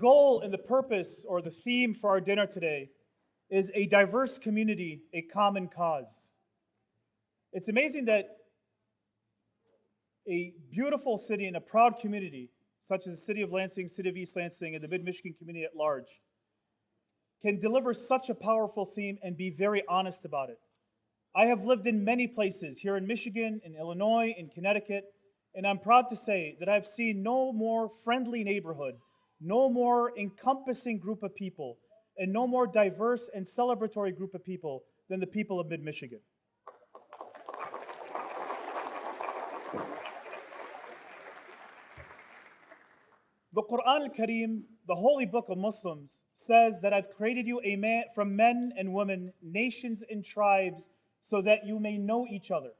goal and the purpose or the theme for our dinner today is a diverse community, a common cause. It's amazing that a beautiful city and a proud community, such as the city of Lansing, city of East Lansing, and the Mid-Michigan community at large, can deliver such a powerful theme and be very honest about it. I have lived in many places here in Michigan, in Illinois, in Connecticut, and I'm proud to say that I've seen no more friendly neighborhood, no more encompassing group of people, and no more diverse and celebratory group of people than the people of Mid-Michigan. The Quran al-Kareem, the holy book of Muslims, says that I've created you from men and women, nations and tribes, so that you may know each other.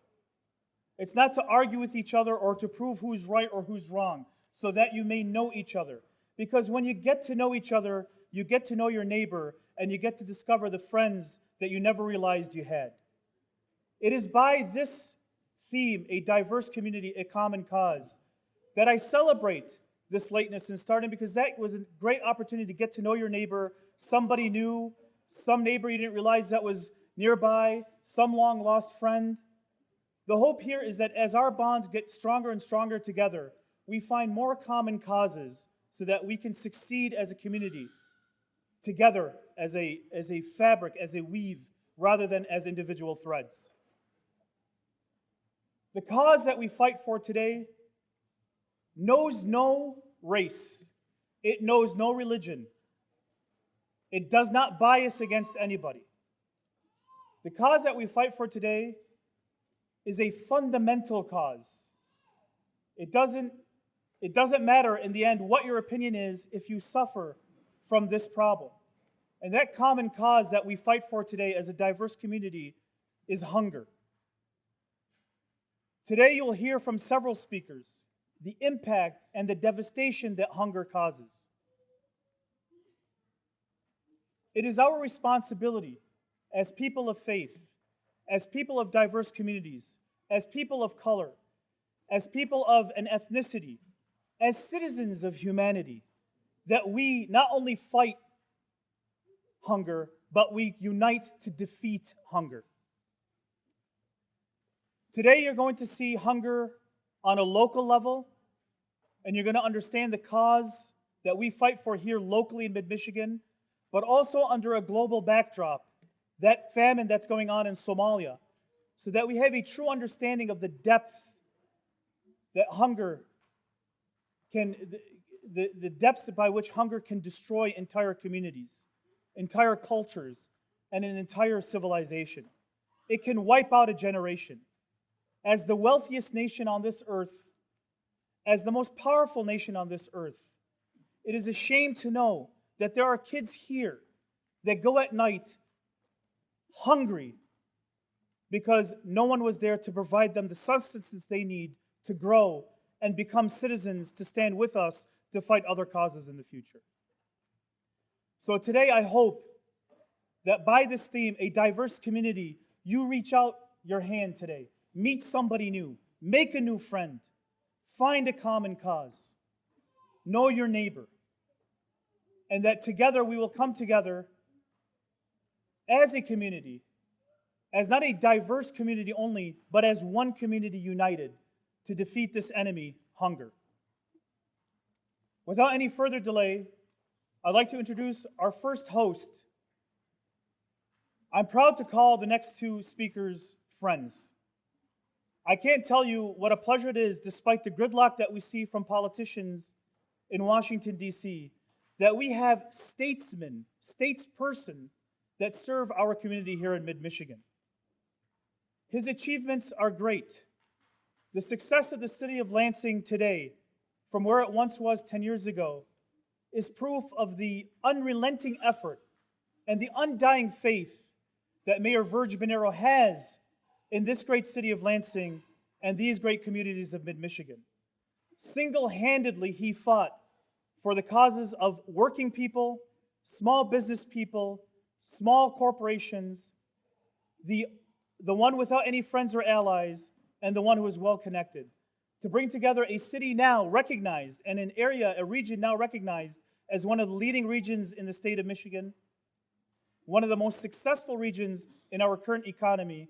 It's not to argue with each other or to prove who's right or who's wrong, so that you may know each other. Because when you get to know each other, you get to know your neighbor, and you get to discover the friends that you never realized you had. It is by this theme, a diverse community, a common cause, that I celebrate this lateness in starting, because that was a great opportunity to get to know your neighbor, somebody new, some neighbor you didn't realize that was nearby, some long lost friend. The hope here is that as our bonds get stronger and stronger together, we find more common causes so that we can succeed as a community together as a fabric, as a weave, rather than as individual threads. The cause that we fight for today knows no race. It knows no religion. It does not bias against anybody. The cause that we fight for today is a fundamental cause. It doesn't matter in the end what your opinion is if you suffer from this problem. And that common cause that we fight for today as a diverse community is hunger. Today you'll hear from several speakers the impact and the devastation that hunger causes. It is our responsibility as people of faith, as people of diverse communities, as people of color, as people of an ethnicity, as citizens of humanity, that we not only fight hunger, but we unite to defeat hunger. Today you're going to see hunger on a local level, and you're going to understand the cause that we fight for here locally in Mid-Michigan, but also under a global backdrop, that famine that's going on in Somalia, so that we have a true understanding of the depths that hunger can, the depths by which hunger can destroy entire communities, entire cultures, and an entire civilization. It can wipe out a generation. As the wealthiest nation on this earth, as the most powerful nation on this earth, it is a shame to know that there are kids here that go at night hungry because no one was there to provide them the sustenance they need to grow and become citizens to stand with us to fight other causes in the future. So today I hope that by this theme, a diverse community, you reach out your hand today, meet somebody new, make a new friend, find a common cause, know your neighbor, and that together we will come together as a community, as not a diverse community only, but as one community united to defeat this enemy, hunger. Without any further delay, I'd like to introduce our first host. I'm proud to call the next two speakers friends. I can't tell you what a pleasure it is, despite the gridlock that we see from politicians in Washington, D.C., that we have statesmen, statesperson that serve our community here in Mid-Michigan. His achievements are great. The success of the city of Lansing today, from where it once was 10 years ago, is proof of the unrelenting effort and the undying faith that Mayor Virg Bonero has in this great city of Lansing and these great communities of Mid-Michigan. Single-handedly, he fought for the causes of working people, small business people, small corporations, the one without any friends or allies, and the one who is well-connected, to bring together a city now recognized and an area, a region now recognized as one of the leading regions in the state of Michigan, one of the most successful regions in our current economy,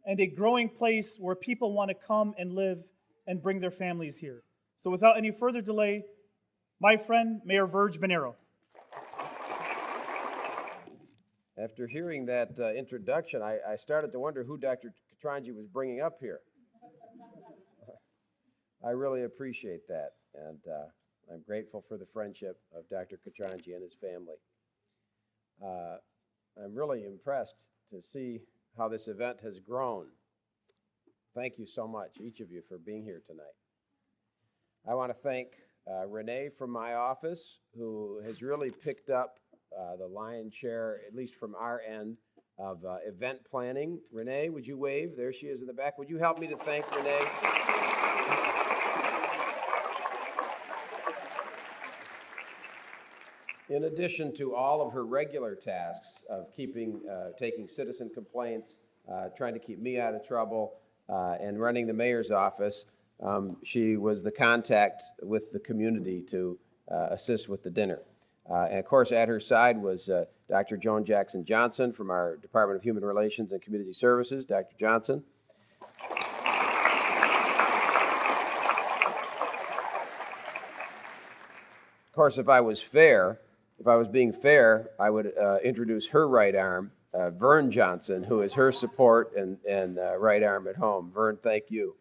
and a growing place where people want to come and live and bring their families here. So without any further delay, my friend, Mayor Verge Bonero. After hearing that introduction, I started to wonder who Dr. Katranji was bringing up here. I really appreciate that, and I'm grateful for the friendship of Dr. Katranji and his family. I'm really impressed to see how this event has grown. Thank you so much, each of you, for being here tonight. I want to thank Renee from my office, who has really picked up the lion's share, at least from our end, of event planning. Renee, would you wave? There she is in the back. Would you help me to thank Renee? In addition to all of her regular tasks of taking citizen complaints, trying to keep me out of trouble, and running the mayor's office, she was the contact with the community to assist with the dinner. And of course, at her side was Dr. Joan Jackson Johnson from our Department of Human Relations and Community Services. Dr. Johnson. Of course, if I was being fair, I would introduce her right arm, Vern Johnson, who is her support and right arm at home. Vern, thank you.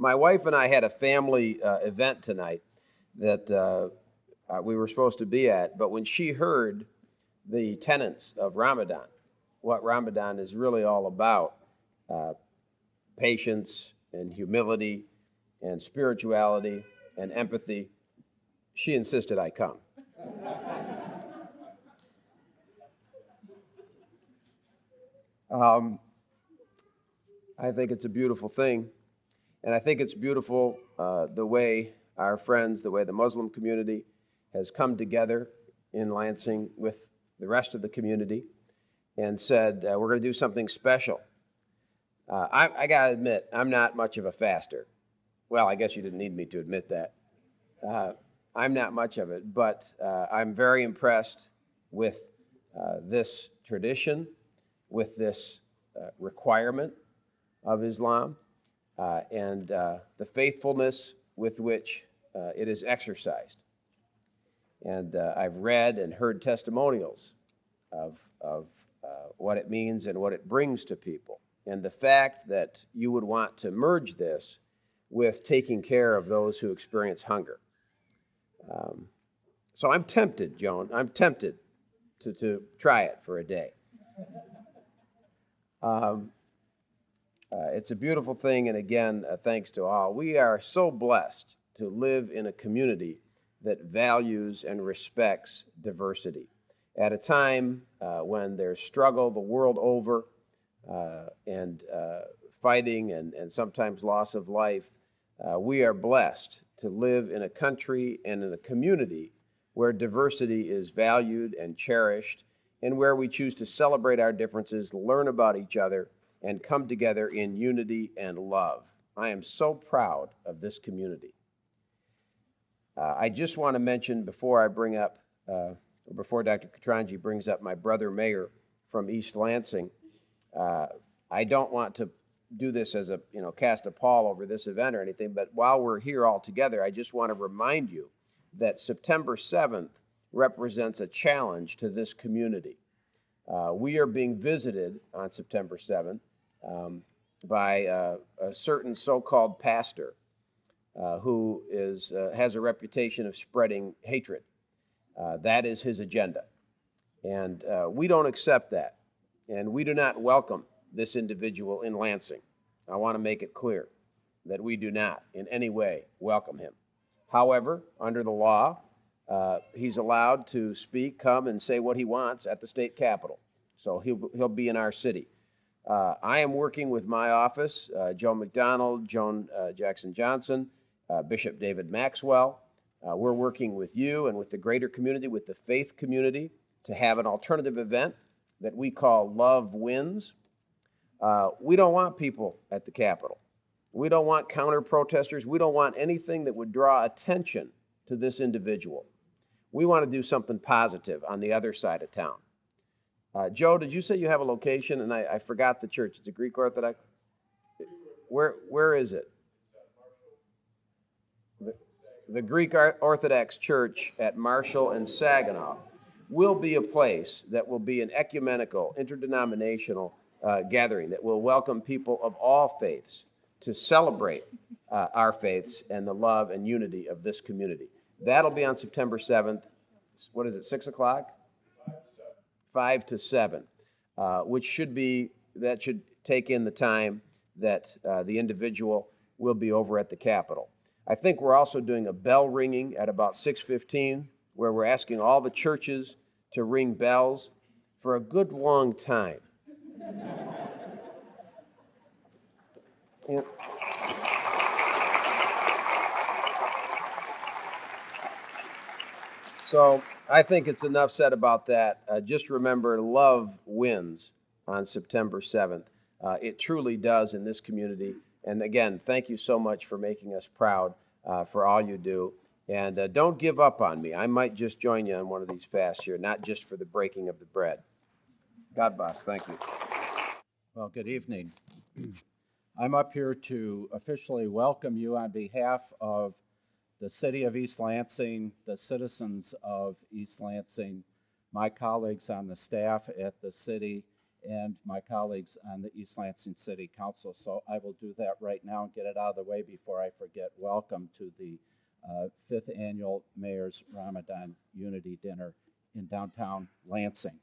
My wife and I had a family event tonight that we were supposed to be at, but when she heard the tenets of Ramadan, what Ramadan is really all about, patience and humility and spirituality and empathy, she insisted I come. I think it's a beautiful thing, and I think it's beautiful the way our friends, the way the Muslim community has come together in Lansing with the rest of the community and said, we're going to do something special. I got to admit, I'm not much of a faster. Well, I guess you didn't need me to admit that. I'm not much of it, but I'm very impressed with this tradition, with this requirement of Islam, and the faithfulness with which it is exercised. And I've read and heard testimonials of what it means and what it brings to people. And the fact that you would want to merge this with taking care of those who experience hunger. So I'm tempted, Joan. I'm tempted to try it for a day. It's a beautiful thing, and again, thanks to all. We are so blessed to live in a community that values and respects diversity. At a time when there's struggle the world over, and fighting and sometimes loss of life, we are blessed to live in a country and in a community where diversity is valued and cherished, and where we choose to celebrate our differences, learn about each other, and come together in unity and love. I am so proud of this community. I just want to mention before Dr. Katranji brings up my brother mayor from East Lansing, I don't want to do this as a, cast a pall over this event or anything, but while we're here all together, I just want to remind you that September 7th represents a challenge to this community. We are being visited on September 7th by a certain so-called pastor who has a reputation of spreading hatred. That is his agenda. And we don't accept that. And we do not welcome this individual in Lansing. I want to make it clear that we do not in any way welcome him. However, under the law, he's allowed to speak, come, and say what he wants at the state capitol. So he'll be in our city. I am working with my office, Joe McDonald, Joan Jackson Johnson, Bishop David Maxwell. We're working with you and with the greater community, with the faith community, to have an alternative event that we call Love Wins. We don't want people at the Capitol. We don't want counter protesters. We don't want anything that would draw attention to this individual. We want to do something positive on the other side of town. Joe, did you say you have a location? And I forgot the church. It's a Greek Orthodox. Where is it? The Greek Orthodox Church at Marshall and Saginaw will be a place that will be an ecumenical, interdenominational gathering that will welcome people of all faiths to celebrate our faiths and the love and unity of this community. That'll be on September 7th. What is it, 6 o'clock? 5 to 7, which should take in the time that the individual will be over at the Capitol. I think we're also doing a bell ringing at about 6:15, where we're asking all the churches to ring bells for a good long time. So I think it's enough said about that. Just remember, love wins on September 7th. It truly does in this community. And again, thank you so much for making us proud for all you do. And don't give up on me. I might just join you on one of these fasts here, not just for the breaking of the bread. God bless. Thank you. Well, good evening. I'm up here to officially welcome you on behalf of the city of East Lansing, the citizens of East Lansing, my colleagues on the staff at the city, and my colleagues on the East Lansing City Council. So I will do that right now and get it out of the way before I forget. Welcome to the 5th Annual Mayor's Ramadan Unity Dinner in downtown Lansing.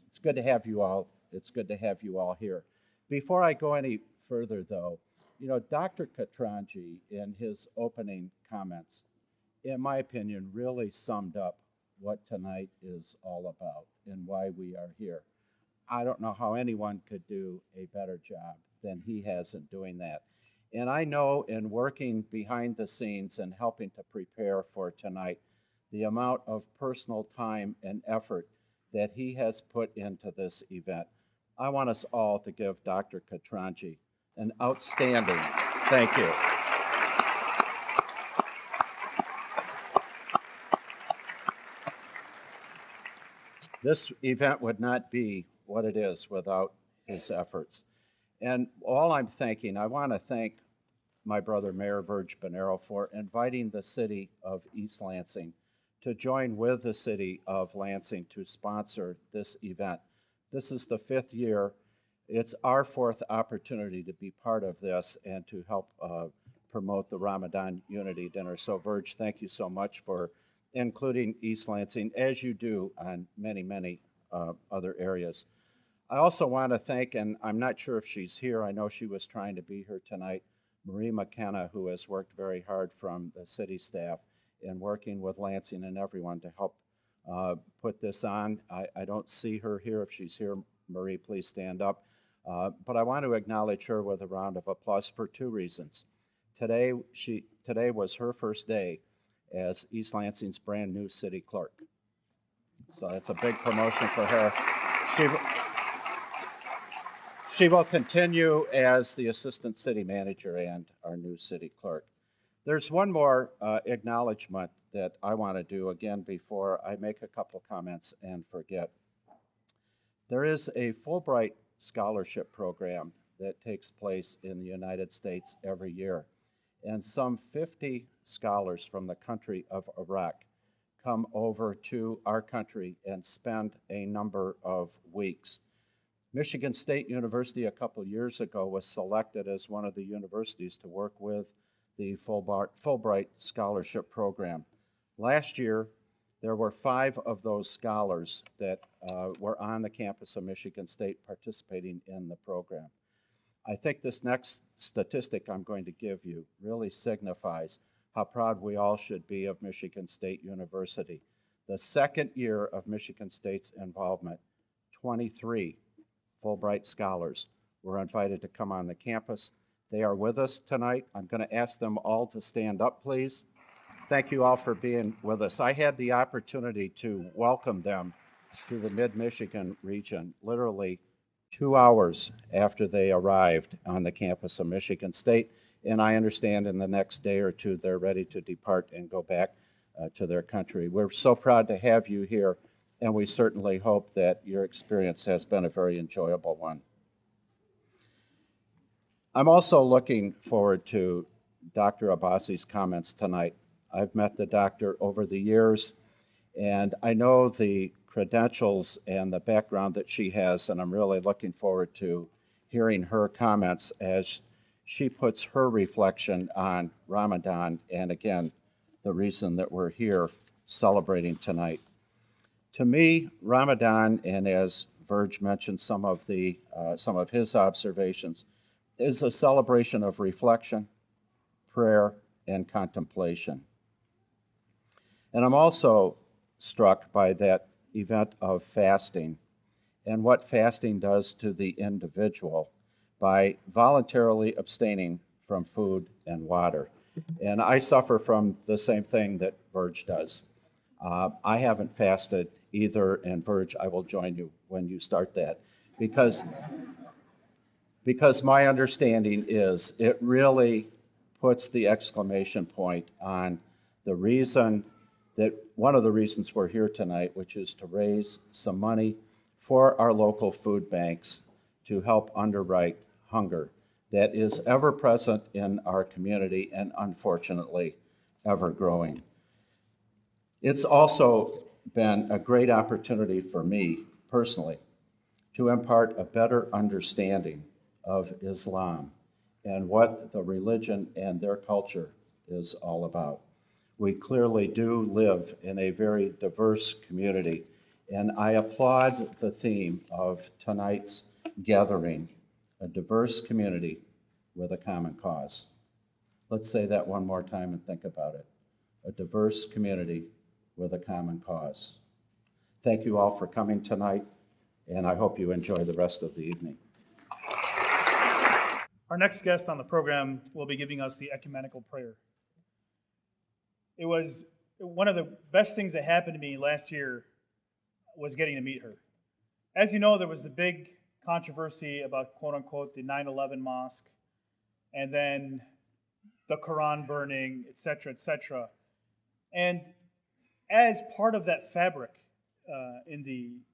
It's good to have you all. It's good to have you all here. Before I go any further, though, Dr. Katranji, in his opening comments, in my opinion, really summed up what tonight is all about and why we are here. I don't know how anyone could do a better job than he has in doing that. And I know in working behind the scenes and helping to prepare for tonight, the amount of personal time and effort that he has put into this event. I want us all to give Dr. Katranji an outstanding thank you. This event would not be what it is without his efforts. And all I'm thanking, I want to thank my brother Mayor Verge Bonero for inviting the city of East Lansing to join with the city of Lansing to sponsor this event. This is the 5th year. It's our 4th opportunity to be part of this and to help promote the Ramadan Unity Dinner. So Verge, thank you so much for including East Lansing, as you do on many, many other areas. I also want to thank, and I'm not sure if she's here, I know she was trying to be here tonight, Marie McKenna, who has worked very hard from the city staff in working with Lansing and everyone to help put this on. I don't see her here. If she's here, Marie, please stand up. But I want to acknowledge her with a round of applause for 2 reasons. Today was her first day as East Lansing's brand new city clerk. So that's a big promotion for her. She will continue as the assistant city manager and our new city clerk. There's one more acknowledgement that I want to do again before I make a couple comments and forget. There is a Fulbright scholarship program that takes place in the United States every year. And some 50 scholars from the country of Iraq come over to our country and spend a number of weeks. Michigan State University a couple years ago was selected as one of the universities to work with the Fulbright Scholarship Program. Last year, there were 5 of those scholars that were on the campus of Michigan State participating in the program. I think this next statistic I'm going to give you really signifies how proud we all should be of Michigan State University. The 2nd year of Michigan State's involvement, 23 Fulbright scholars were invited to come on the campus. They are with us tonight. I'm going to ask them all to stand up, please. Thank you all for being with us. I had the opportunity to welcome them to the Mid-Michigan region literally 2 hours after they arrived on the campus of Michigan State. And I understand in the next day or two, they're ready to depart and go back to their country. We're so proud to have you here, and we certainly hope that your experience has been a very enjoyable one. I'm also looking forward to Dr. Abbasi's comments tonight. I've met the doctor over the years, and I know the credentials and the background that she has, and I'm really looking forward to hearing her comments as she puts her reflection on Ramadan, and again, the reason that we're here celebrating tonight. To me, Ramadan, and as Verge mentioned some of his observations, is a celebration of reflection, prayer, and contemplation. And I'm also struck by that event of fasting and what fasting does to the individual by voluntarily abstaining from food and water. And I suffer from the same thing that Verge does. I haven't fasted either, and Verge, I will join you when you start that, because my understanding is it really puts the exclamation point on the reason that one of the reasons we're here tonight, which is to raise some money for our local food banks to help underwrite hunger that is ever present in our community and unfortunately ever growing. It's also been a great opportunity for me personally to impart a better understanding of Islam and what the religion and their culture is all about. We clearly do live in a very diverse community, and I applaud the theme of tonight's gathering, a diverse community with a common cause. Let's say that one more time and think about it. A diverse community with a common cause. Thank you all for coming tonight, and I hope you enjoy the rest of the evening. Our next guest on the program will be giving us the ecumenical prayer. It was one of the best things that happened to me last year was getting to meet her. As you know, there was the big controversy about, quote unquote, the 9/11 mosque, and then the Quran burning, et cetera, et cetera. And as part of that fabric in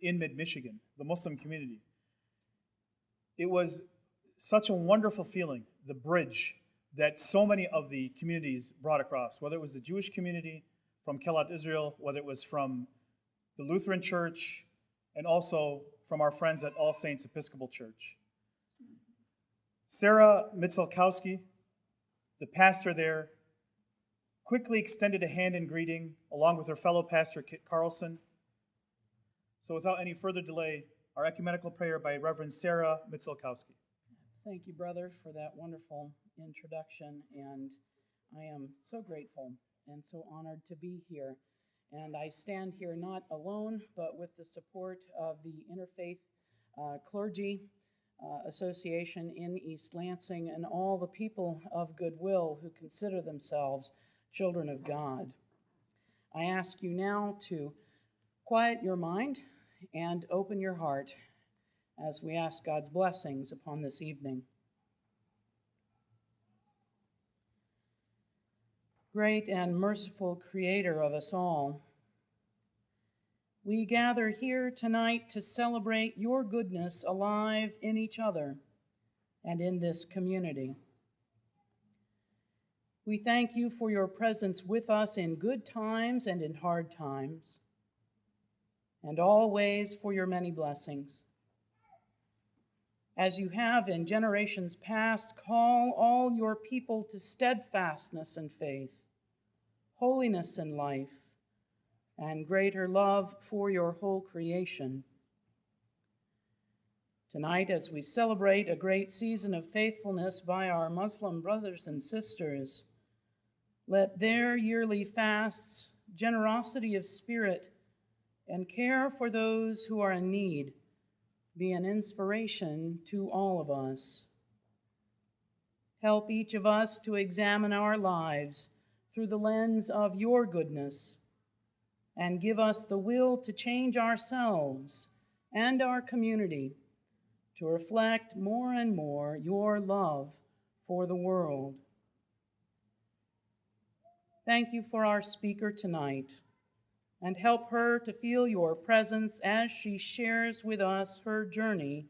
mid-Michigan, the Muslim community, it was such a wonderful feeling, the bridge that so many of the communities brought across, whether it was the Jewish community from Kelat Israel, whether it was from the Lutheran Church, and also from our friends at All Saints Episcopal Church. Sarah Mitzelkowski, the pastor there, quickly extended a hand in greeting along with her fellow pastor Kit Carlson. So without any further delay, our ecumenical prayer by Reverend Sarah Mitzelkowski. Thank you, brother, for that wonderful introduction, and I am so grateful and so honored to be here. And I stand here not alone, but with the support of the Interfaith Clergy Association in East Lansing and all the people of goodwill who consider themselves children of God. I ask you now to quiet your mind and open your heart as we ask God's blessings upon this evening. Great and merciful Creator of us all, we gather here tonight to celebrate your goodness alive in each other and in this community. We thank you for your presence with us in good times and in hard times, and always for your many blessings. As you have in generations past, call all your people to steadfastness and faith, holiness and life, and greater love for your whole creation. Tonight, as we celebrate a great season of faithfulness by our Muslim brothers and sisters, let their yearly fasts, generosity of spirit, and care for those who are in need be an inspiration to all of us. Help each of us to examine our lives through the lens of your goodness, and give us the will to change ourselves and our community to reflect more and more your love for the world. Thank you for our speaker tonight, and help her to feel your presence as she shares with us her journey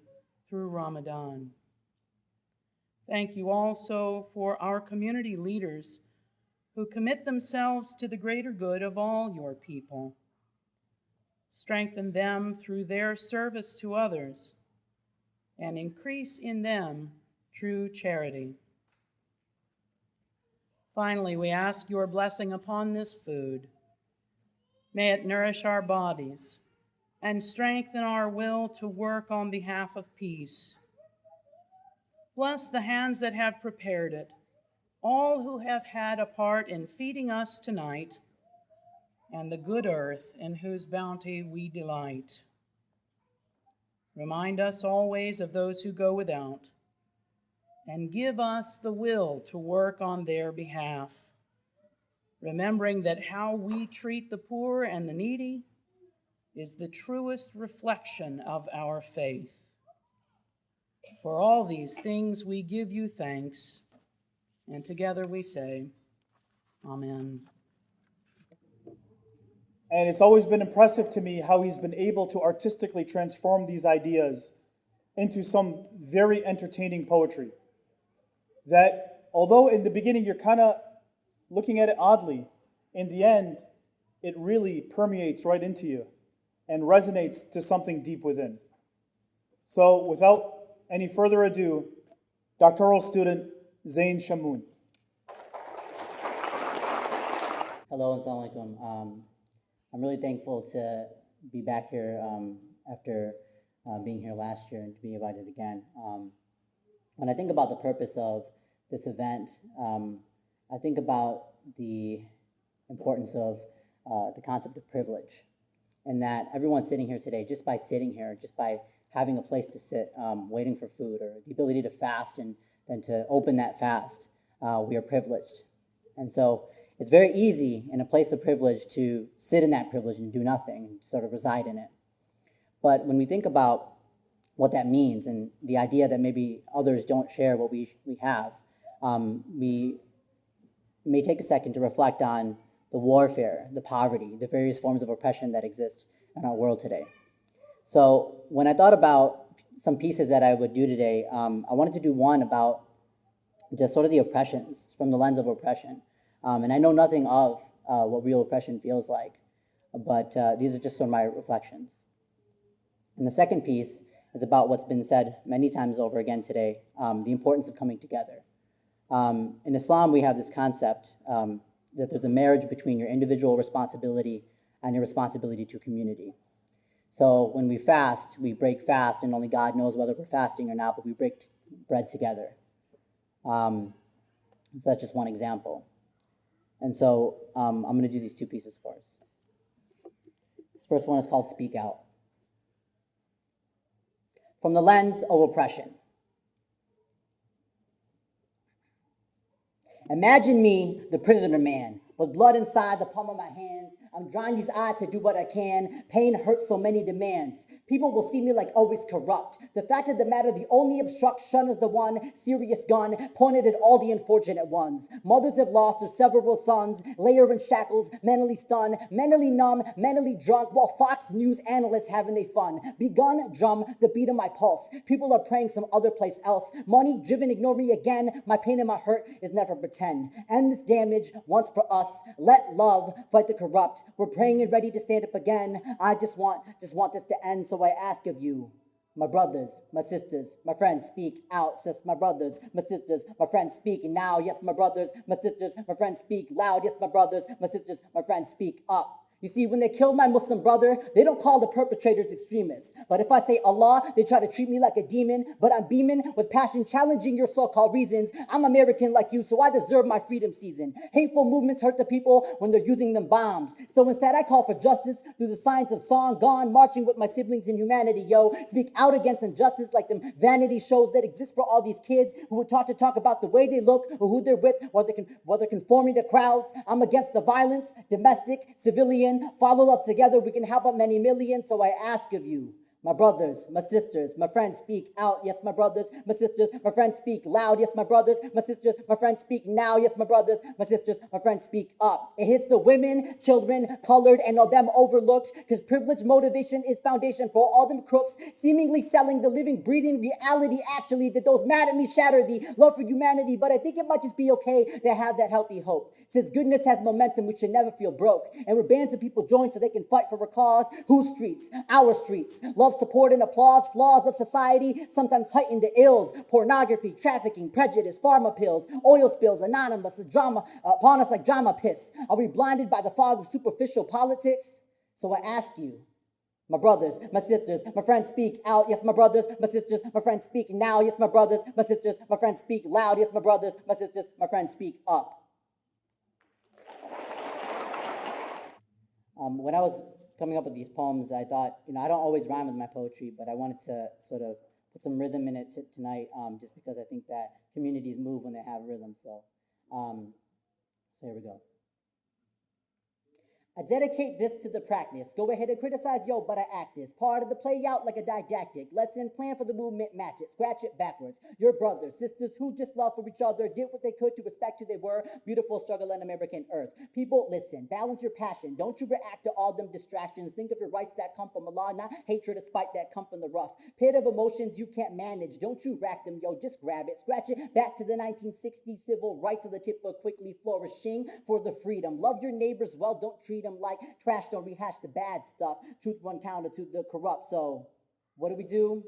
through Ramadan. Thank you also for our community leaders who commit themselves to the greater good of all your people. Strengthen them through their service to others, and increase in them true charity. Finally, we ask your blessing upon this food. May it nourish our bodies and strengthen our will to work on behalf of peace. Bless the hands that have prepared it, all who have had a part in feeding us tonight, and the good earth in whose bounty we delight. Remind us always of those who go without, and give us the will to work on their behalf, remembering that how we treat the poor and the needy is the truest reflection of our faith. For all these things we give you thanks, and together we say, Amen. And it's always been impressive to me how he's been able to artistically transform these ideas into some very entertaining poetry. That although in the beginning you're kind of looking at it oddly, in the end, it really permeates right into you and resonates to something deep within. So without any further ado, doctoral student Zain Shamoun. Hello, assalamu alaikum. I'm really thankful to be back here after being here last year and to be invited again. When I think about the purpose of this event, I think about the importance of the concept of privilege, and that everyone sitting here today, just by sitting here, just by having a place to sit, waiting for food, or the ability to fast and then to open that fast, we are privileged. And so it's very easy in a place of privilege to sit in that privilege and do nothing, and sort of reside in it. But when we think about what that means and the idea that maybe others don't share what we have, we may take a second to reflect on the warfare, the poverty, the various forms of oppression that exist in our world today. So when I thought about some pieces that I would do today, I wanted to do one about just sort of the oppressions from the lens of oppression. And I know nothing of what real oppression feels like, but these are just some of my reflections. And the second piece is about what's been said many times over again today, the importance of coming together. In Islam, we have this concept that there's a marriage between your individual responsibility and your responsibility to community. So when we fast, we break fast, and only God knows whether we're fasting or not, but we break bread together. So that's just one example. And so I'm going to do these two pieces for us. This first one is called Speak Out. From the lens of oppression. Imagine me, the prisoner man, with blood inside the palm of my hands. I'm drying these eyes to do what I can. Pain hurts, so many demands. People will see me like always corrupt. The fact of the matter, the only obstruction is the one serious gun pointed at all the unfortunate ones. Mothers have lost their several sons, layer in shackles, mentally stunned, mentally numb, mentally drunk, while Fox News analysts having their fun. Begun, drum, the beat of my pulse. People are praying some other place else. Money driven, ignore me again. My pain and my hurt is never pretend. End this damage once for us. Let love fight the corrupt. We're praying and ready to stand up again. I just want this to end, so I ask of you, my brothers, my sisters, my friends, speak out. Says my brothers, my sisters, my friends, speak now. Yes, my brothers, my sisters, my friends, speak loud. Yes, my brothers, my sisters, my friends, speak up. You see, when they killed my Muslim brother, they don't call the perpetrators extremists. But if I say Allah, they try to treat me like a demon. But I'm beaming with passion, challenging your so-called reasons. I'm American like you, so I deserve my freedom season. Hateful movements hurt the people when they're using them bombs. So instead, I call for justice through the science of song, gone marching with my siblings in humanity, yo. Speak out against injustice like them vanity shows that exist for all these kids who were taught to talk about the way they look or who they're with, whether conforming to crowds. I'm against the violence, domestic, civilian. Follow love together, we can help out many millions. So I ask of you, My brothers, my sisters, my friends speak out. Yes, my brothers, my sisters, my friends speak loud. Yes, my brothers, my sisters, my friends speak now. Yes, my brothers, my sisters, my friends speak up. It hits the women, children, colored, and all them overlooked. Because privilege motivation is foundation for all them crooks, seemingly selling the living, breathing reality. Actually, that those mad at me shatter the love for humanity. But I think it might just be okay to have that healthy hope. Since goodness has momentum, we should never feel broke. And we're bands of people joined so they can fight for a cause. Whose streets? Our streets. Love, support, and applause. Flaws of society sometimes heighten the ills. Pornography, trafficking, prejudice, pharma pills, oil spills, anonymous, drama upon us like drama piss. Are we blinded by the fog of superficial politics? So I ask you, my brothers, my sisters, my friends speak out. Yes, my brothers, my sisters, my friends speak now. Yes, my brothers, my sisters, my friends speak loud. Yes, my brothers, my sisters, my friends speak up. When I was coming up with these poems, I thought, I don't always rhyme with my poetry, but I wanted to sort of put some rhythm in it tonight, just because I think that communities move when they have rhythm. So here we go. I dedicate this to the practice. Go ahead and criticize, yo, but I act this. Part of the play out like a didactic lesson. Plan for the movement, match it, scratch it backwards. Your brothers, sisters who just love for each other, did what they could to respect who they were. Beautiful struggle on American earth. People, listen, balance your passion. Don't you react to all them distractions. Think of your rights that come from Allah, not hatred or spite that come from the rough. Pit of emotions you can't manage. Don't you rack them, yo, just grab it. Scratch it back to the 1960s civil rights of the tip of quickly flourishing for the freedom. Love your neighbors well, don't treat them like trash, don't rehash the bad stuff. Truth run counter to the corrupt. So what do?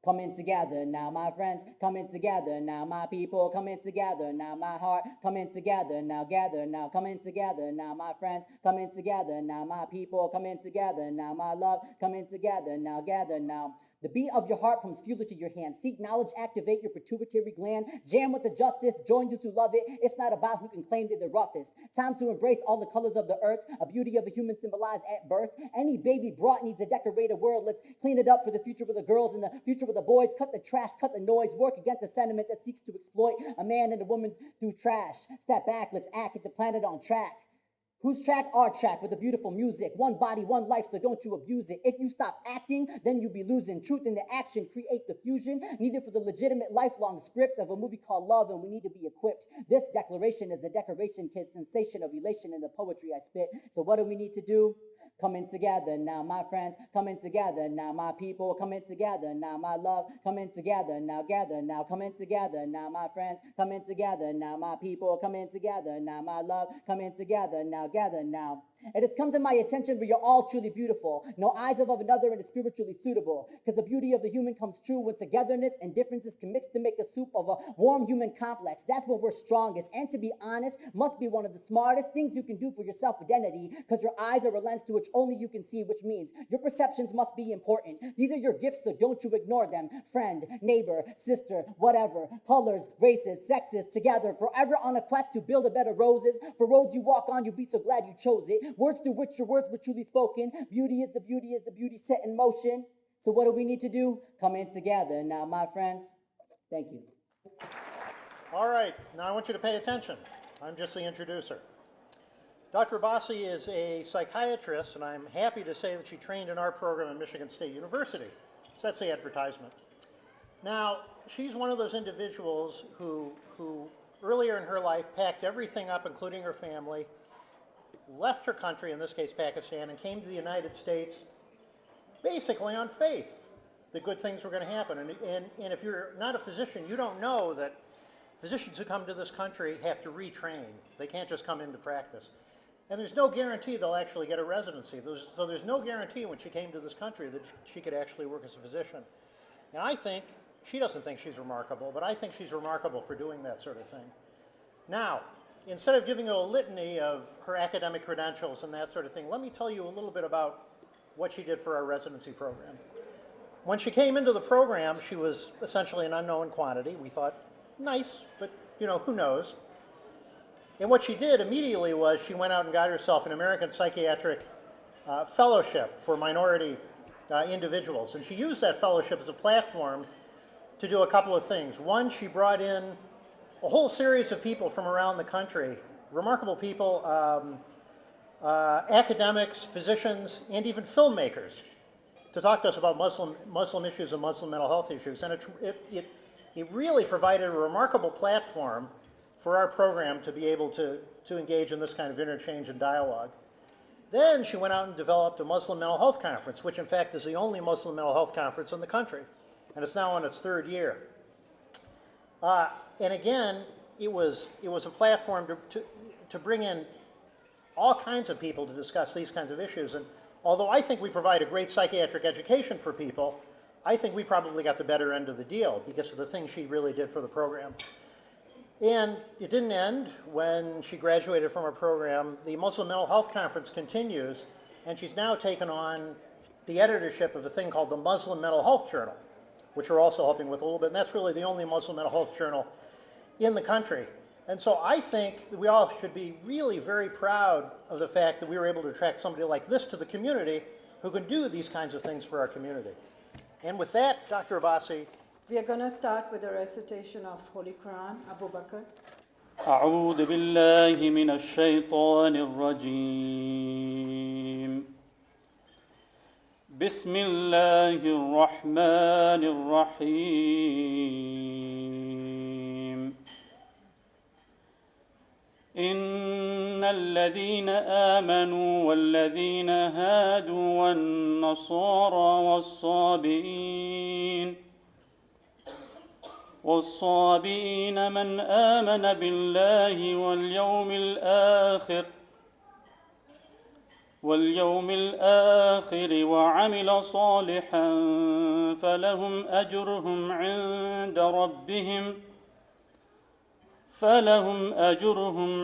Coming together now, my friends, coming together now, my people, coming together now, my heart, coming together now, gather now, coming together now, my friends, coming together now, my people, coming together now, my love, coming together now, gather now. The beat of your heart pumps fuel to your hands. Seek knowledge, activate your pituitary gland. Jam with the justice, join those who love it. It's not about who can claim they're the roughest. Time to embrace all the colors of the earth, a beauty of a human symbolized at birth. Any baby brought needs a decorated world. Let's clean it up for the future with the girls and the future with the boys. Cut the trash, cut the noise. Work against the sentiment that seeks to exploit a man and a woman through trash. Step back, let's act, get the planet on track. Whose track? Our track with the beautiful music. One body, one life, so don't you abuse it. If you stop acting, then you'll be losing. Truth in the action, create the fusion needed for the legitimate lifelong script of a movie called Love, and we need to be equipped. This declaration is a decoration kit, sensation of elation in the poetry I spit. So what do we need to do? Coming together now, my friends, coming together now, my people, coming together now, my love, coming together now, gather now, coming together now, my friends, coming together now, my people, coming together now, my love, coming together now, gather now. It has come to my attention where you're all truly beautiful. No eyes of another and it's spiritually suitable. Because the beauty of the human comes true when togetherness and differences can mix to make a soup of a warm human complex. That's when we're strongest. And to be honest, must be one of the smartest things you can do for your self-identity. Because your eyes are a lens to which only you can see, which means your perceptions must be important. These are your gifts, so don't you ignore them. Friend, neighbor, sister, whatever. Colors, races, sexes, together, forever on a quest to build a better roses. For roads you walk on, you'll be so glad you chose it. Words through which your words were truly spoken. Beauty is the beauty set in motion. So what do we need to do? Come in together now, my friends. Thank you. All right, now I want you to pay attention. I'm just the introducer. Dr. Bassi is a psychiatrist, and I'm happy to say that she trained in our program at Michigan State University. So that's the advertisement. Now, she's one of those individuals who earlier in her life packed everything up, including her family, left her country, in this case Pakistan, and came to the United States basically on faith that good things were going to happen. And if you're not a physician, you don't know that physicians who come to this country have to retrain. They can't just come into practice. And there's no guarantee they'll actually get a residency. So there's no guarantee when she came to this country that she could actually work as a physician. And I think, she doesn't think she's remarkable, but I think she's remarkable for doing that sort of thing. Now, instead of giving you a litany of her academic credentials and that sort of thing, let me tell you a little bit about what she did for our residency program. When she came into the program, she was essentially an unknown quantity. We thought, nice, but who knows? And what she did immediately was she went out and got herself an American Psychiatric Fellowship for minority individuals. And she used that fellowship as a platform to do a couple of things. One, she brought in a whole series of people from around the country, remarkable people, academics, physicians, and even filmmakers. to talk to us about Muslim issues and Muslim mental health issues. And it really provided a remarkable platform for our program to be able to engage in this kind of interchange and dialogue. Then she went out and developed a Muslim mental health conference, which in fact is the only Muslim mental health conference in the country, and it's now in its third year. And again, it was a platform to bring in all kinds of people to discuss these kinds of issues. And although I think we provide a great psychiatric education for people, I think we probably got the better end of the deal because of the things she really did for the program. And it didn't end when she graduated from our program. The Muslim Mental Health Conference continues, and she's now taken on the editorship of a thing called the Muslim Mental Health Journal, which we're also helping with a little bit, and that's really the only Muslim mental health journal in the country. And so I think that we all should be really very proud of the fact that we were able to attract somebody like this to the community who can do these kinds of things for our community. And with that, Dr. Abbasi. We are going to start with a recitation of Holy Quran. Abu Bakr. أعوذ بالله من الشيطان الرجيم بسم الله الرحمن الرحيم إن الذين آمنوا والذين هادوا والنصارى والصابئين من آمن بالله واليوم الآخر وعمل صالحا فلهم أجرهم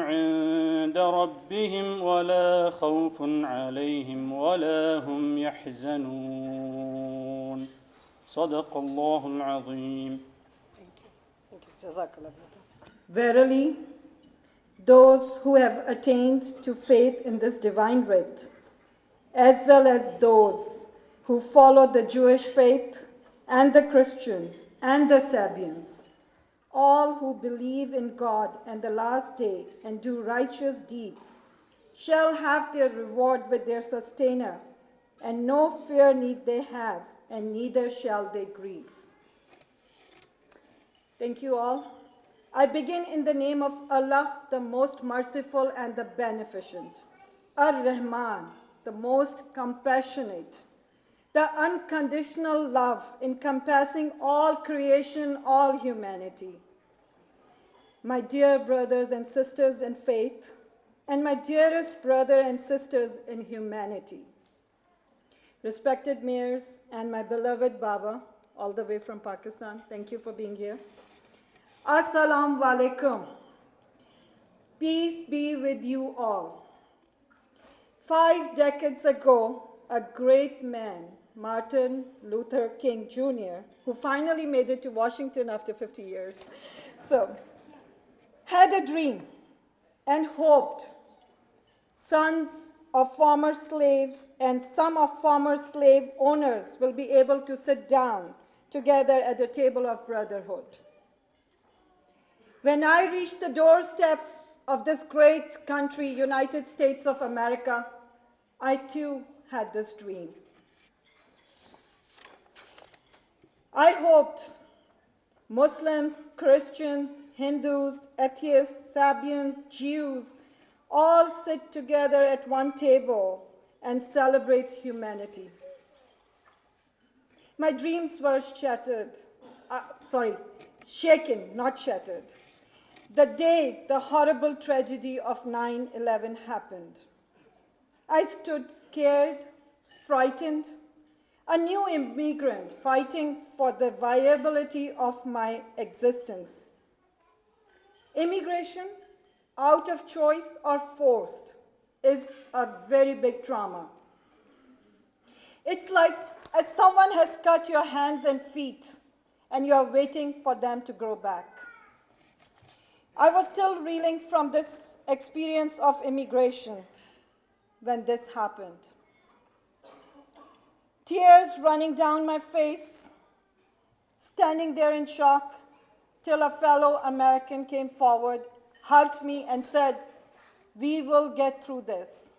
عند ربهم ولا خوف عليهم ولا هم يحزنون صدق الله العظيم. Verily, those who have attained to faith in this divine writ, as well as those who follow the Jewish faith and the Christians and the Sabians, all who believe in God and the last day and do righteous deeds, shall have their reward with their sustainer, and no fear need they have, and neither shall they grieve. Thank you all. I begin in the name of Allah, the most merciful and the beneficent, Ar-Rahman, the most compassionate, the unconditional love encompassing all creation, all humanity. My dear brothers and sisters in faith, and my dearest brother and sisters in humanity, respected mayors and my beloved Baba, all the way from Pakistan, thank you for being here. Assalamu alaikum. Peace be with you all. 5 decades ago, a great man, Martin Luther King Jr., who finally made it to Washington after 50 years, had a dream and hoped sons of former slaves and some of former slave owners will be able to sit down together at the table of brotherhood. When I reached the doorsteps of this great country, United States of America, I too had this dream. I hoped Muslims, Christians, Hindus, atheists, Sabians, Jews, all sit together at one table and celebrate humanity. My dreams were shaken, not shattered. The day the horrible tragedy of 9/11 happened, I stood scared, frightened, a new immigrant fighting for the viability of my existence. Immigration, out of choice or forced, is a very big trauma. It's like as someone has cut your hands and feet and you're waiting for them to grow back. I was still reeling from this experience of immigration when this happened. Tears running down my face, standing there in shock, till a fellow American came forward, hugged me and said, "We will get through this."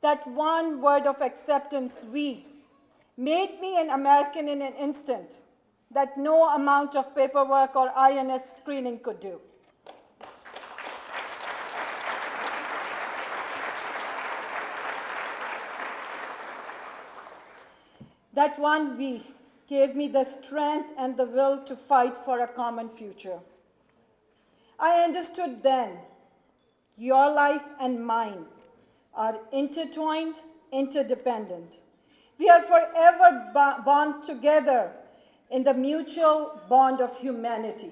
That one word of acceptance, "we," made me an American in an instant that no amount of paperwork or INS screening could do. That one V gave me the strength and the will to fight for a common future. I understood then your life and mine are intertwined, interdependent. We are forever bound together in the mutual bond of humanity.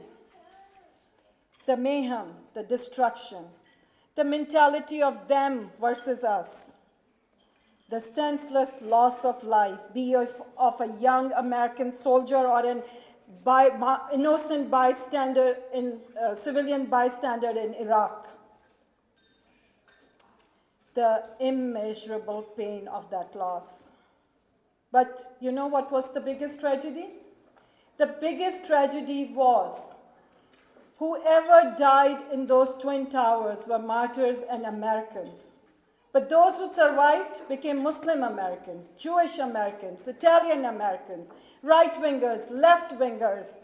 The mayhem, the destruction, the mentality of them versus us, the senseless loss of life, be it of a young American soldier or an innocent bystander, civilian bystander in Iraq. The immeasurable pain of that loss. But you know what was the biggest tragedy? The biggest tragedy was whoever died in those Twin Towers were martyrs and Americans. But those who survived became Muslim Americans, Jewish Americans, Italian Americans, right-wingers, left-wingers,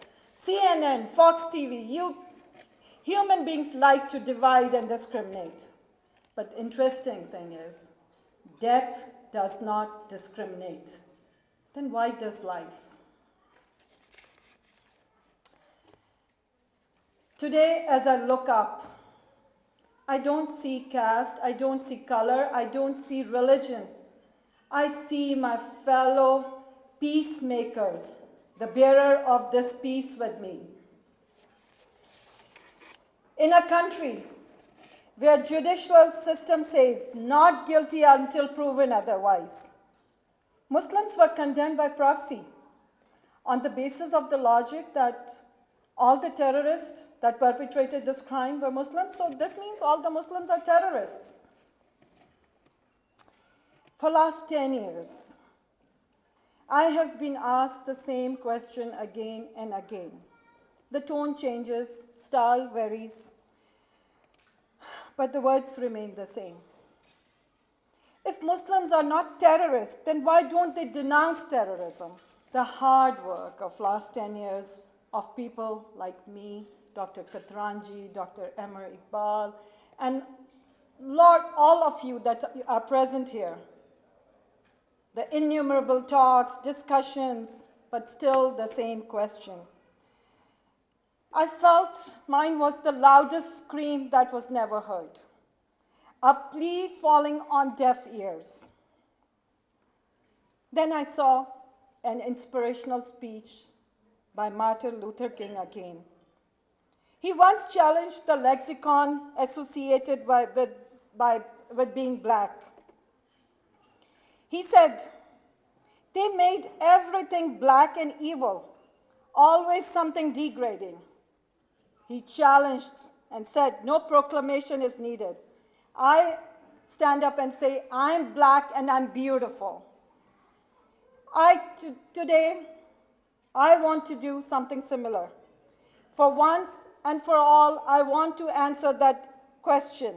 CNN, Fox TV. Human beings like to divide and discriminate. But interesting thing is, death does not discriminate. Then why does life? Today, as I look up, I don't see caste, I don't see color, I don't see religion. I see my fellow peacemakers, the bearer of this peace with me. In a country where judicial system says not guilty until proven otherwise, Muslims were condemned by proxy on the basis of the logic that all the terrorists that perpetrated this crime were Muslims, so this means all the Muslims are terrorists. For last 10 years, I have been asked the same question again and again. The tone changes, style varies, but the words remain the same. If Muslims are not terrorists, then why don't they denounce terrorism? The hard work of last 10 years of people like me, Dr. Katranji, Dr. Emmer Iqbal, and all of you that are present here. The innumerable talks, discussions, but still the same question. I felt mine was the loudest scream that was never heard, a plea falling on deaf ears. Then I saw an inspirational speech by Martin Luther King again. He once challenged the lexicon associated with being black. He said, they made everything black and evil, always something degrading. He challenged and said, no proclamation is needed. I stand up and say, I'm black and I'm beautiful. Today, I want to do something similar. For once and for all, I want to answer that question.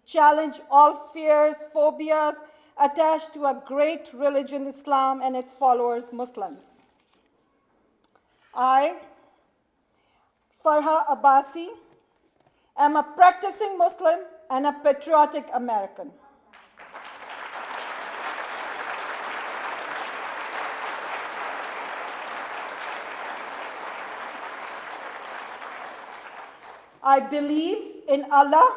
Challenge all fears, phobias attached to a great religion, Islam, and its followers, Muslims. I, Farha Abbasi, am a practicing Muslim and a patriotic American. I believe in Allah,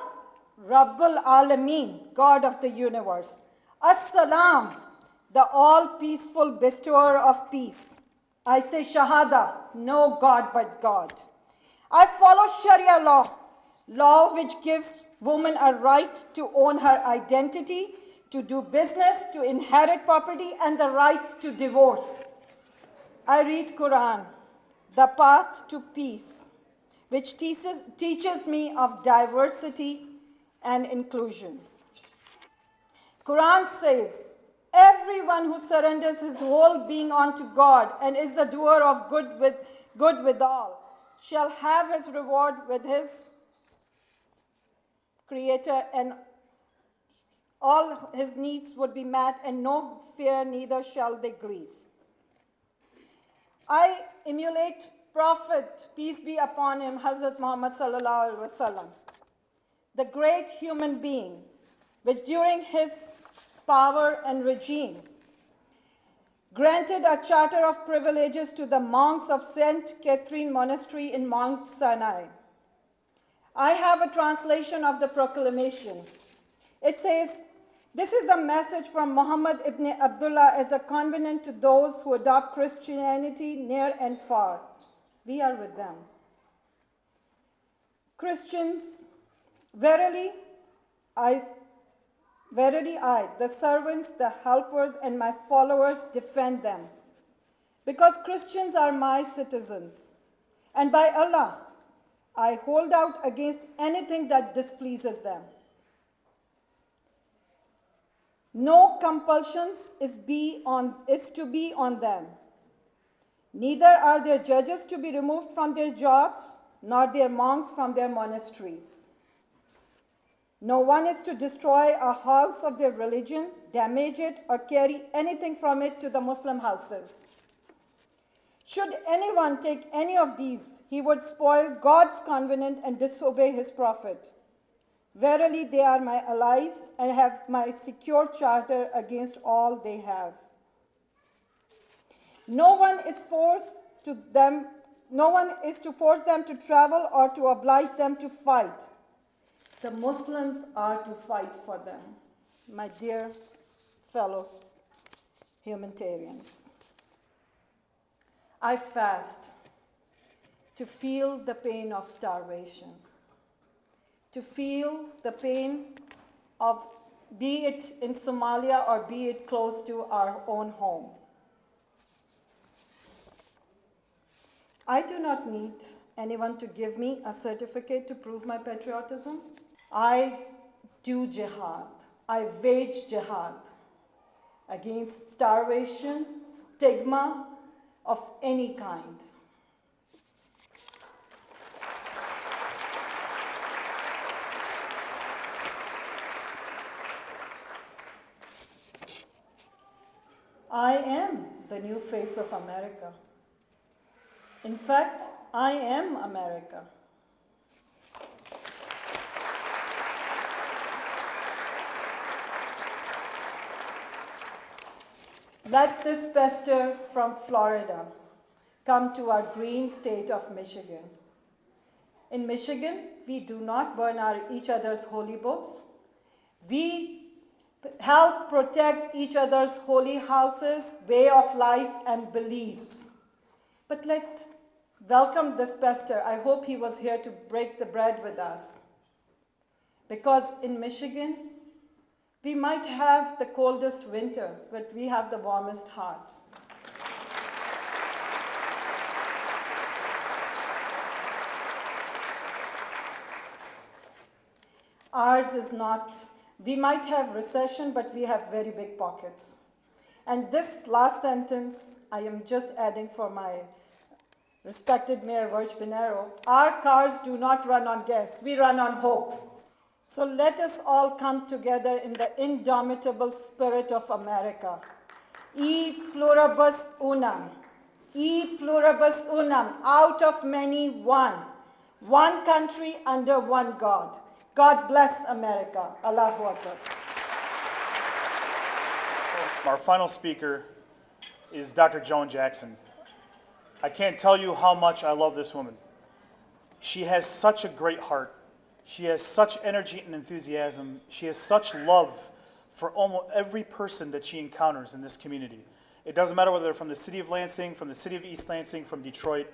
Rabbul Alameen, God of the universe. As-salam, the all-peaceful bestower of peace. I say Shahada, no God but God. I follow Sharia law, law which gives woman a right to own her identity, to do business, to inherit property, and the right to divorce. I read Quran, the path to peace, which teaches me of diversity and inclusion. Quran says, everyone who surrenders his whole being unto God and is a doer of good withal shall have his reward with his Creator and all his needs would be met, and no fear, neither shall they grieve. I emulate Prophet, peace be upon him, Hazrat Muhammad sallallahu alaihi wasallam, the great human being, which during his power and regime granted a charter of privileges to the monks of St. Catherine Monastery in Mount Sinai. I have a translation of the proclamation. It says, "This is a message from Muhammad ibn Abdullah as a covenant to those who adopt Christianity near and far. We are with them. Christians, verily I, the servants, the helpers, and my followers defend them, because Christians are my citizens, and by Allah, I hold out against anything that displeases them. No compulsions is to be on them. Neither are their judges to be removed from their jobs, nor their monks from their monasteries. No one is to destroy a house of their religion, damage it, or carry anything from it to the Muslim houses. Should anyone take any of these, he would spoil God's covenant and disobey his prophet. Verily, they are my allies and have my secure charter against all they have. No one is to force them to travel or to oblige them to fight. The Muslims are to fight for them." My dear fellow humanitarians, I fast to feel the pain of starvation, to feel the pain of, be it in Somalia or be it close to our own home. I do not need anyone to give me a certificate to prove my patriotism. I do jihad. I wage jihad against starvation, stigma of any kind. I am the new face of America. In fact, I am America. Let this pastor from Florida come to our green state of Michigan. In Michigan, we do not burn each other's holy books. We help protect each other's holy houses, way of life, and beliefs. But let's welcome this pastor. I hope he was here to break the bread with us. Because in Michigan, we might have the coldest winter, but we have the warmest hearts. Ours is not, we might have recession, but we have very big pockets. And this last sentence, I am just adding for my respected Mayor Virg Pinero. Our cars do not run on gas, we run on hope. So let us all come together in the indomitable spirit of America. E pluribus unum. E pluribus unum. Out of many, one. One country under one God. God bless America. Allahu Akbar. Our final speaker is Dr. Joan Jackson. I can't tell you how much I love this woman. She has such a great heart. She has such energy and enthusiasm. She has such love for almost every person that she encounters in this community. It doesn't matter whether they're from the city of Lansing, from the city of East Lansing, from Detroit.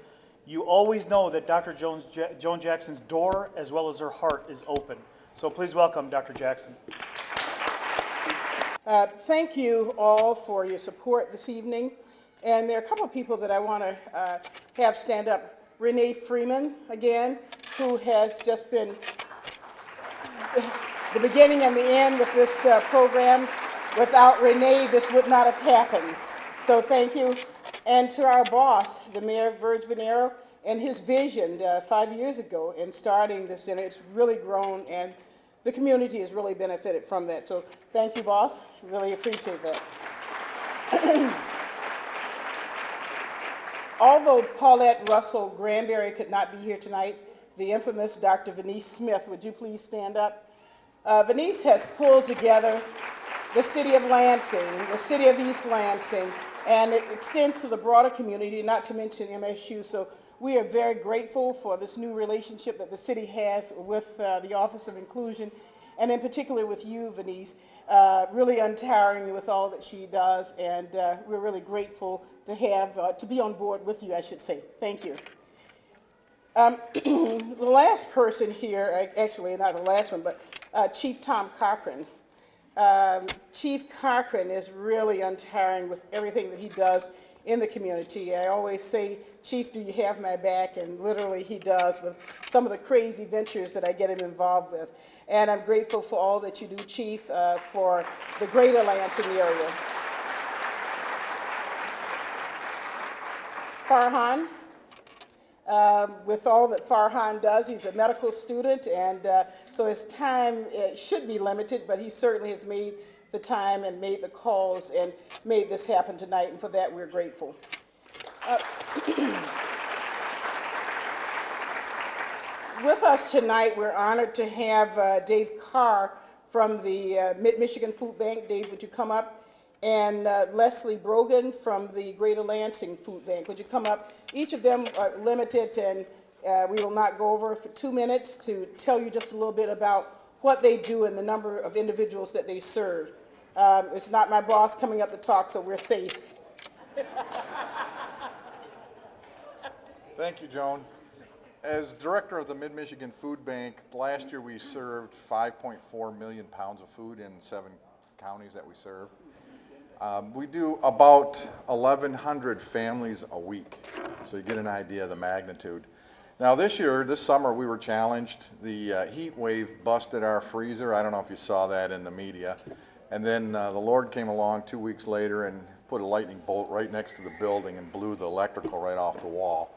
You always know that Dr. Joan Jackson's door, as well as her heart, is open. So please welcome Dr. Jackson. Thank you all for your support this evening. And there are a couple of people that I want to have stand up. Renee Freeman, again, who has just been the beginning and the end with this program. Without Renee, this would not have happened. So thank you. And to our boss, the Mayor Virg Pinero, and his vision 5 years ago in starting this center. It's really grown, and the community has really benefited from that. So thank you, boss. Really appreciate that. Although Paulette Russell Granberry could not be here tonight, the infamous Dr. Venice Smith, would you please stand up? Venice has pulled together the city of Lansing, the city of East Lansing, and it extends to the broader community, not to mention MSU. So we are very grateful for this new relationship that the city has with the Office of Inclusion, and in particular with you, Venice, really untiring with all that she does, and we're really grateful to have, to be on board with you, I should say. Thank you. The last person here, actually not the last one, but Chief Tom Cochran. Chief Cochran is really untiring with everything that he does in the community. I always say, Chief, do you have my back? And literally he does with some of the crazy ventures that I get him involved with. And I'm grateful for all that you do, Chief, for the greater Lansing area. Farhan, with all that Farhan does, he's a medical student, and so his time should be limited, but he certainly has made the time and made the calls and made this happen tonight, and for that we're grateful. With us tonight, we're honored to have Dave Carr from the Mid-Michigan Food Bank. Dave, would you come up? And Leslie Brogan from the Greater Lansing Food Bank. Would you come up? Each of them are limited, and we will not go over for 2 minutes to tell you just a little bit about what they do and the number of individuals that they serve. It's not my boss coming up to talk, so we're safe. Thank you, Joan. As director of the Mid-Michigan Food Bank, last year we served 5.4 million pounds of food in 7 counties that we serve. We do about 1,100 families a week, so you get an idea of the magnitude. Now this summer, we were challenged. The heat wave busted our freezer. I don't know if you saw that in the media. And then the Lord came along 2 weeks later and put a lightning bolt right next to the building and blew the electrical right off the wall.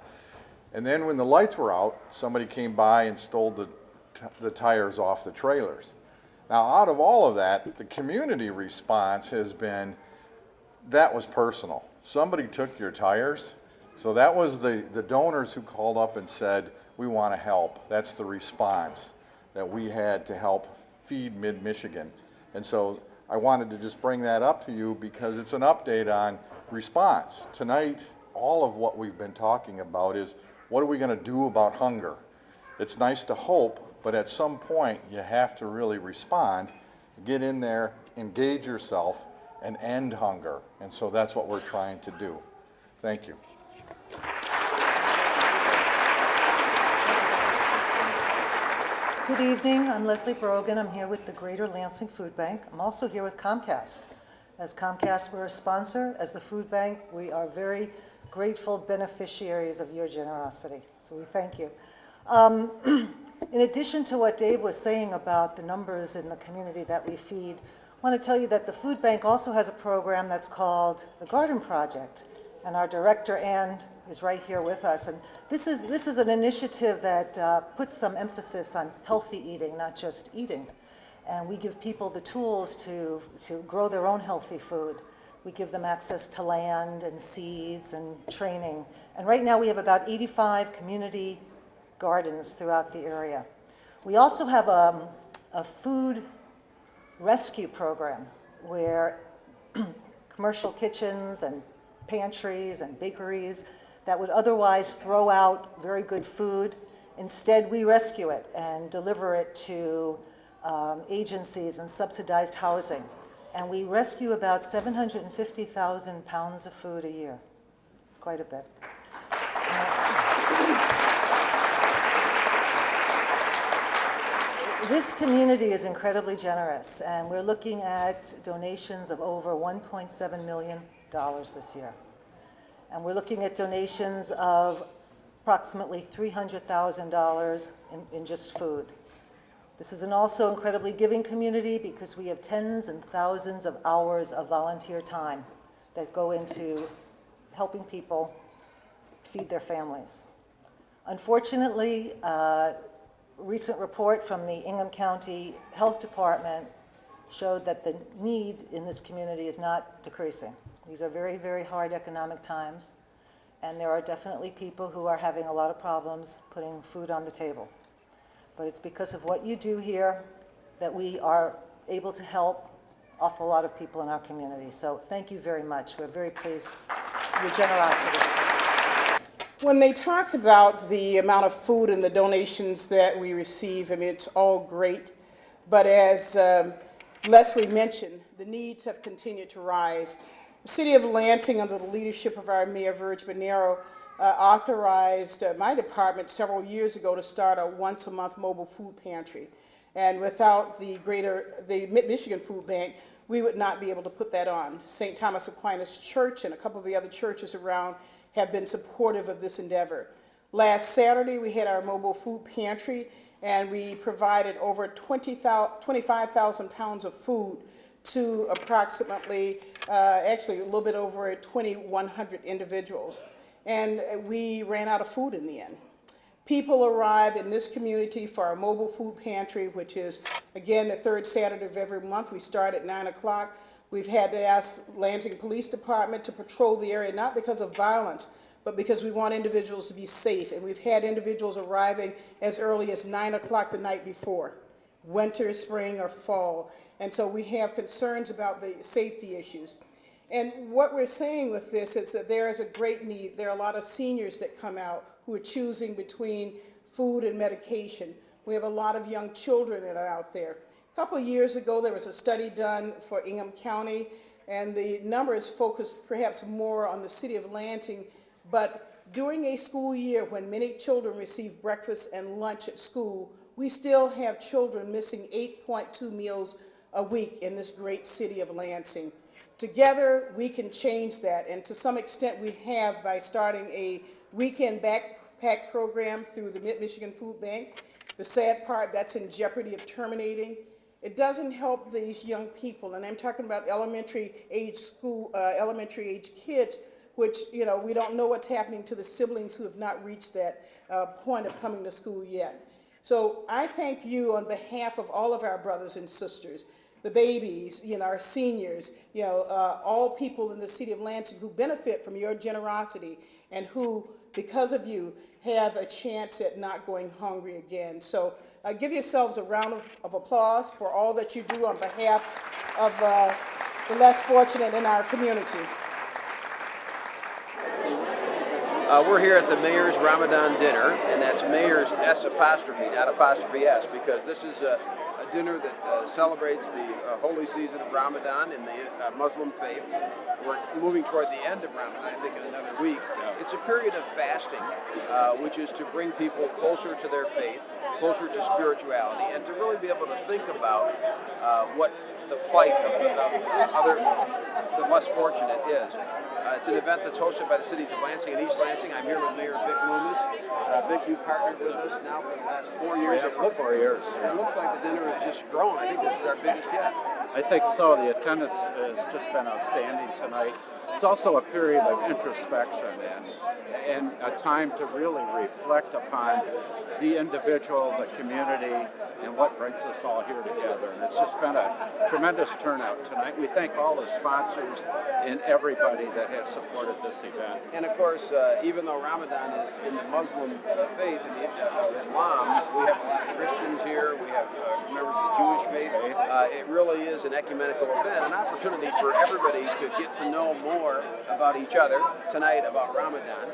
And then when the lights were out, somebody came by and stole the tires off the trailers. Now out of all of that, the community response has been, that was personal. Somebody took your tires. So that was the donors who called up and said, we want to help. That's the response that we had to help feed Mid-Michigan. And so I wanted to just bring that up to you because it's an update on response. Tonight, all of what we've been talking about is, what are we going to do about hunger? It's nice to hope, but at some point you have to really respond, get in there, engage yourself, and end hunger. And so that's what we're trying to do. Thank you. Good evening, I'm Leslie Brogan. I'm here with the Greater Lansing Food Bank. I'm also here with Comcast. As Comcast, we're a sponsor. As the food bank, we are very grateful beneficiaries of your generosity. So we thank you. In addition to what Dave was saying about the numbers in the community that we feed, I want to tell you that the food bank also has a program that's called the Garden Project. And our director, Ann, is right here with us. And this is an initiative that puts some emphasis on healthy eating, not just eating. And we give people the tools to grow their own healthy food. We give them access to land and seeds and training. And right now we have about 85 community gardens throughout the area. We also have a food rescue program where commercial kitchens and pantries and bakeries that would otherwise throw out very good food, instead we rescue it and deliver it to agencies and subsidized housing. And we rescue about 750,000 pounds of food a year. It's quite a bit. This community is incredibly generous, and we're looking at donations of over $1.7 million this year. And we're looking at donations of approximately $300,000 in just food. This is an also incredibly giving community because we have tens and thousands of hours of volunteer time that go into helping people feed their families. Unfortunately, recent report from the Ingham County Health Department showed that the need in this community is not decreasing. These are very, very hard economic times, and there are definitely people who are having a lot of problems putting food on the table. But it's because of what you do here that we are able to help awful lot of people in our community. So thank you very much. We're very pleased with your generosity. When they talked about the amount of food and the donations that we receive, I mean, it's all great. But as Leslie mentioned, the needs have continued to rise. The City of Lansing, under the leadership of our Mayor, Virg Bonero, authorized my department several years ago to start a once-a-month mobile food pantry. And without the Mid-Michigan Food Bank, we would not be able to put that on. St. Thomas Aquinas Church and a couple of the other churches around have been supportive of this endeavor. Last Saturday, we had our mobile food pantry, and we provided over 25,000 pounds of food to approximately, actually a little bit over 2,100 individuals. And we ran out of food in the end. People arrive in this community for our mobile food pantry, which is, again, the third Saturday of every month. We start at 9 o'clock. We've had to ask Lansing Police Department to patrol the area, not because of violence, but because we want individuals to be safe. And we've had individuals arriving as early as 9 o'clock the night before, winter, spring, or fall. And so we have concerns about the safety issues. And what we're saying with this is that there is a great need. There are a lot of seniors that come out who are choosing between food and medication. We have a lot of young children that are out there. A couple of years ago, there was a study done for Ingham County, and the numbers focused perhaps more on the city of Lansing, but during a school year when many children receive breakfast and lunch at school, we still have children missing 8.2 meals a week in this great city of Lansing. Together, we can change that, and to some extent we have by starting a weekend backpack program through the Mid-Michigan Food Bank. The sad part, that's in jeopardy of terminating. It doesn't help these young people, and I'm talking about elementary age kids, which, you know, we don't know what's happening to the siblings who have not reached that point of coming to school yet. So I thank you on behalf of all of our brothers and sisters, the babies, you know, our seniors, you know, all people in the city of Lansing who benefit from your generosity and who, because of you, have a chance at not going hungry again. So give yourselves a round of applause for all that you do on behalf of the less fortunate in our community. We're here at the Mayor's Ramadan dinner, and that's Mayor's S apostrophe, not apostrophe S, because this is a dinner that celebrates the holy season of Ramadan in the Muslim faith. We're moving toward the end of Ramadan, I think, in another week. It's a period of fasting, which is to bring people closer to their faith, closer to spirituality, and to really be able to think about what the plight of the less fortunate is. It's an event that's hosted by the cities of Lansing and East Lansing. I'm here with Mayor Vic Loomis. Vic, you've partnered with us now for the last 4 years. For 4 years. It looks like the dinner has just grown. I think this is our biggest yet. I think so. The attendance has just been outstanding tonight. It's also a period of introspection and a time to really reflect upon the individual, the community, and what brings us all here together. And it's just been a tremendous turnout tonight. We thank all the sponsors and everybody that has supported this event. And of course, even though Ramadan is in the Muslim faith, in Islam, we have a lot of Christians here, we have members of the Jewish faith. It really is an ecumenical event, an opportunity for everybody to get to know more about each other tonight, about Ramadan,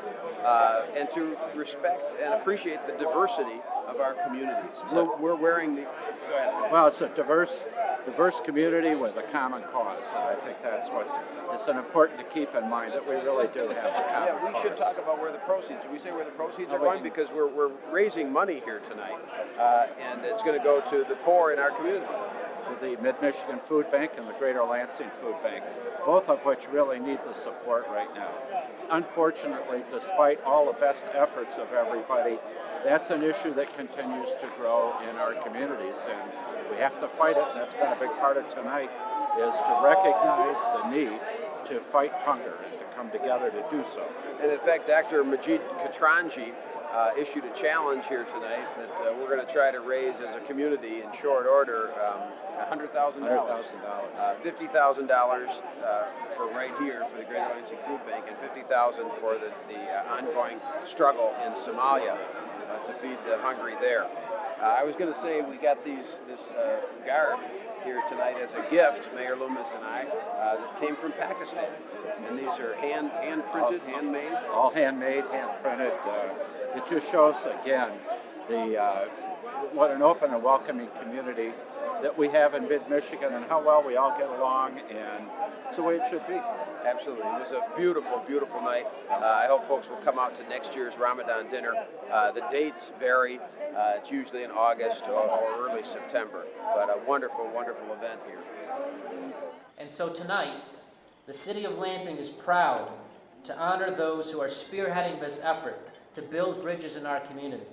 and to respect and appreciate the diversity of our communities. So we're wearing the... Go ahead. Well, it's a diverse community with a common cause, and I think that's what is important to keep in mind, that we really do have a common cause. We should talk about where the proceeds, we say where the proceeds are going, because we're raising money here tonight, and it's going to go to the poor in our community. To the Mid-Michigan Food Bank and the Greater Lansing Food Bank, both of which really need the support right now. Unfortunately, despite all the best efforts of everybody, that's an issue that continues to grow in our communities, and we have to fight it. That's been a big part of tonight, is to recognize the need to fight hunger and to come together to do so. And in fact, Dr. Majid Katranji issued a challenge here tonight that we're going to try to raise as a community in short order $100,000. $50,000 for right here for the Greater Lansing Food Bank, and $50,000 for the ongoing struggle in Somalia to feed the hungry there. I was going to say we got this garb here tonight as a gift, Mayor Loomis and I, that came from Pakistan. And these are hand printed, handmade? All handmade, hand printed. It just shows again what an open and welcoming community that we have in mid-Michigan and how well we all get along, and it's the way it should be. Absolutely. It was a beautiful, beautiful night. I hope folks will come out to next year's Ramadan dinner. The dates vary. It's usually in August or early September, but a wonderful, wonderful event here. And so tonight, the City of Lansing is proud to honor those who are spearheading this effort to build bridges in our community.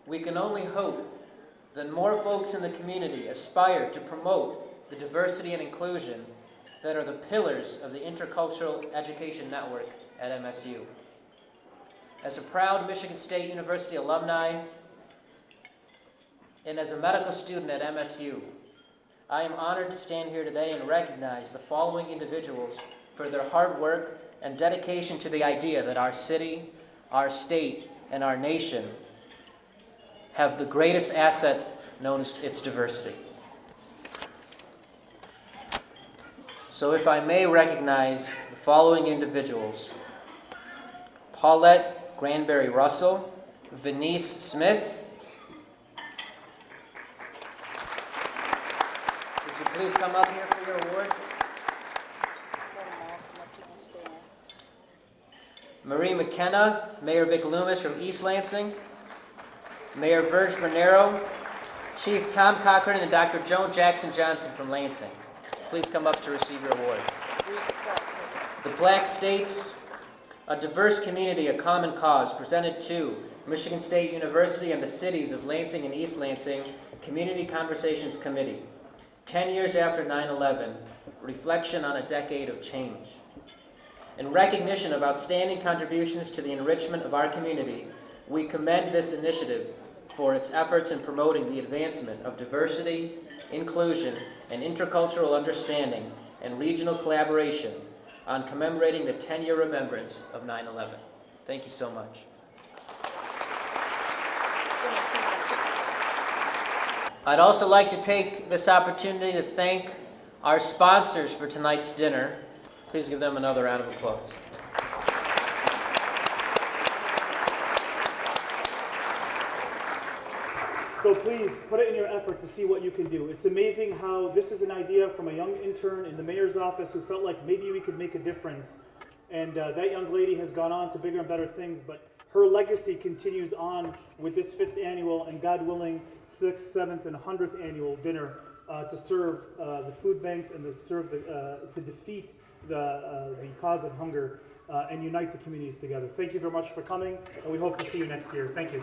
We can only hope that more folks in the community aspire to promote the diversity and inclusion that are the pillars of the Intercultural Education Network at MSU. As a proud Michigan State University alumni and as a medical student at MSU, I am honored to stand here today and recognize the following individuals for their hard work and dedication to the idea that our city, our state, and our nation have the greatest asset known as its diversity. So if I may recognize the following individuals: Paulette Granberry Russell, Venice Smith. Would you please come up here for your award? Marie McKenna, Mayor Vic Loomis from East Lansing, Mayor Virg Bernero, Chief Tom Cochran, and Dr. Joan Jackson Johnson from Lansing. Please come up to receive your award. The Black States, a diverse community, a common cause, presented to Michigan State University and the cities of Lansing and East Lansing Community Conversations Committee. 10 years after 9/11, reflection on a decade of change. In recognition of outstanding contributions to the enrichment of our community, we commend this initiative for its efforts in promoting the advancement of diversity, inclusion, and intercultural understanding and regional collaboration on commemorating the 10-year remembrance of 9/11. Thank you so much. I'd also like to take this opportunity to thank our sponsors for tonight's dinner. Please give them another round of applause. So please put it in your effort to see what you can do. It's amazing how this is an idea from a young intern in the mayor's office who felt like maybe we could make a difference. And that young lady has gone on to bigger and better things, but her legacy continues on with this 5th annual and, God willing, 6th, 7th, and 100th annual dinner to serve the food banks and to defeat the cause of hunger and unite the communities together. Thank you very much for coming, and we hope to see you next year. Thank you.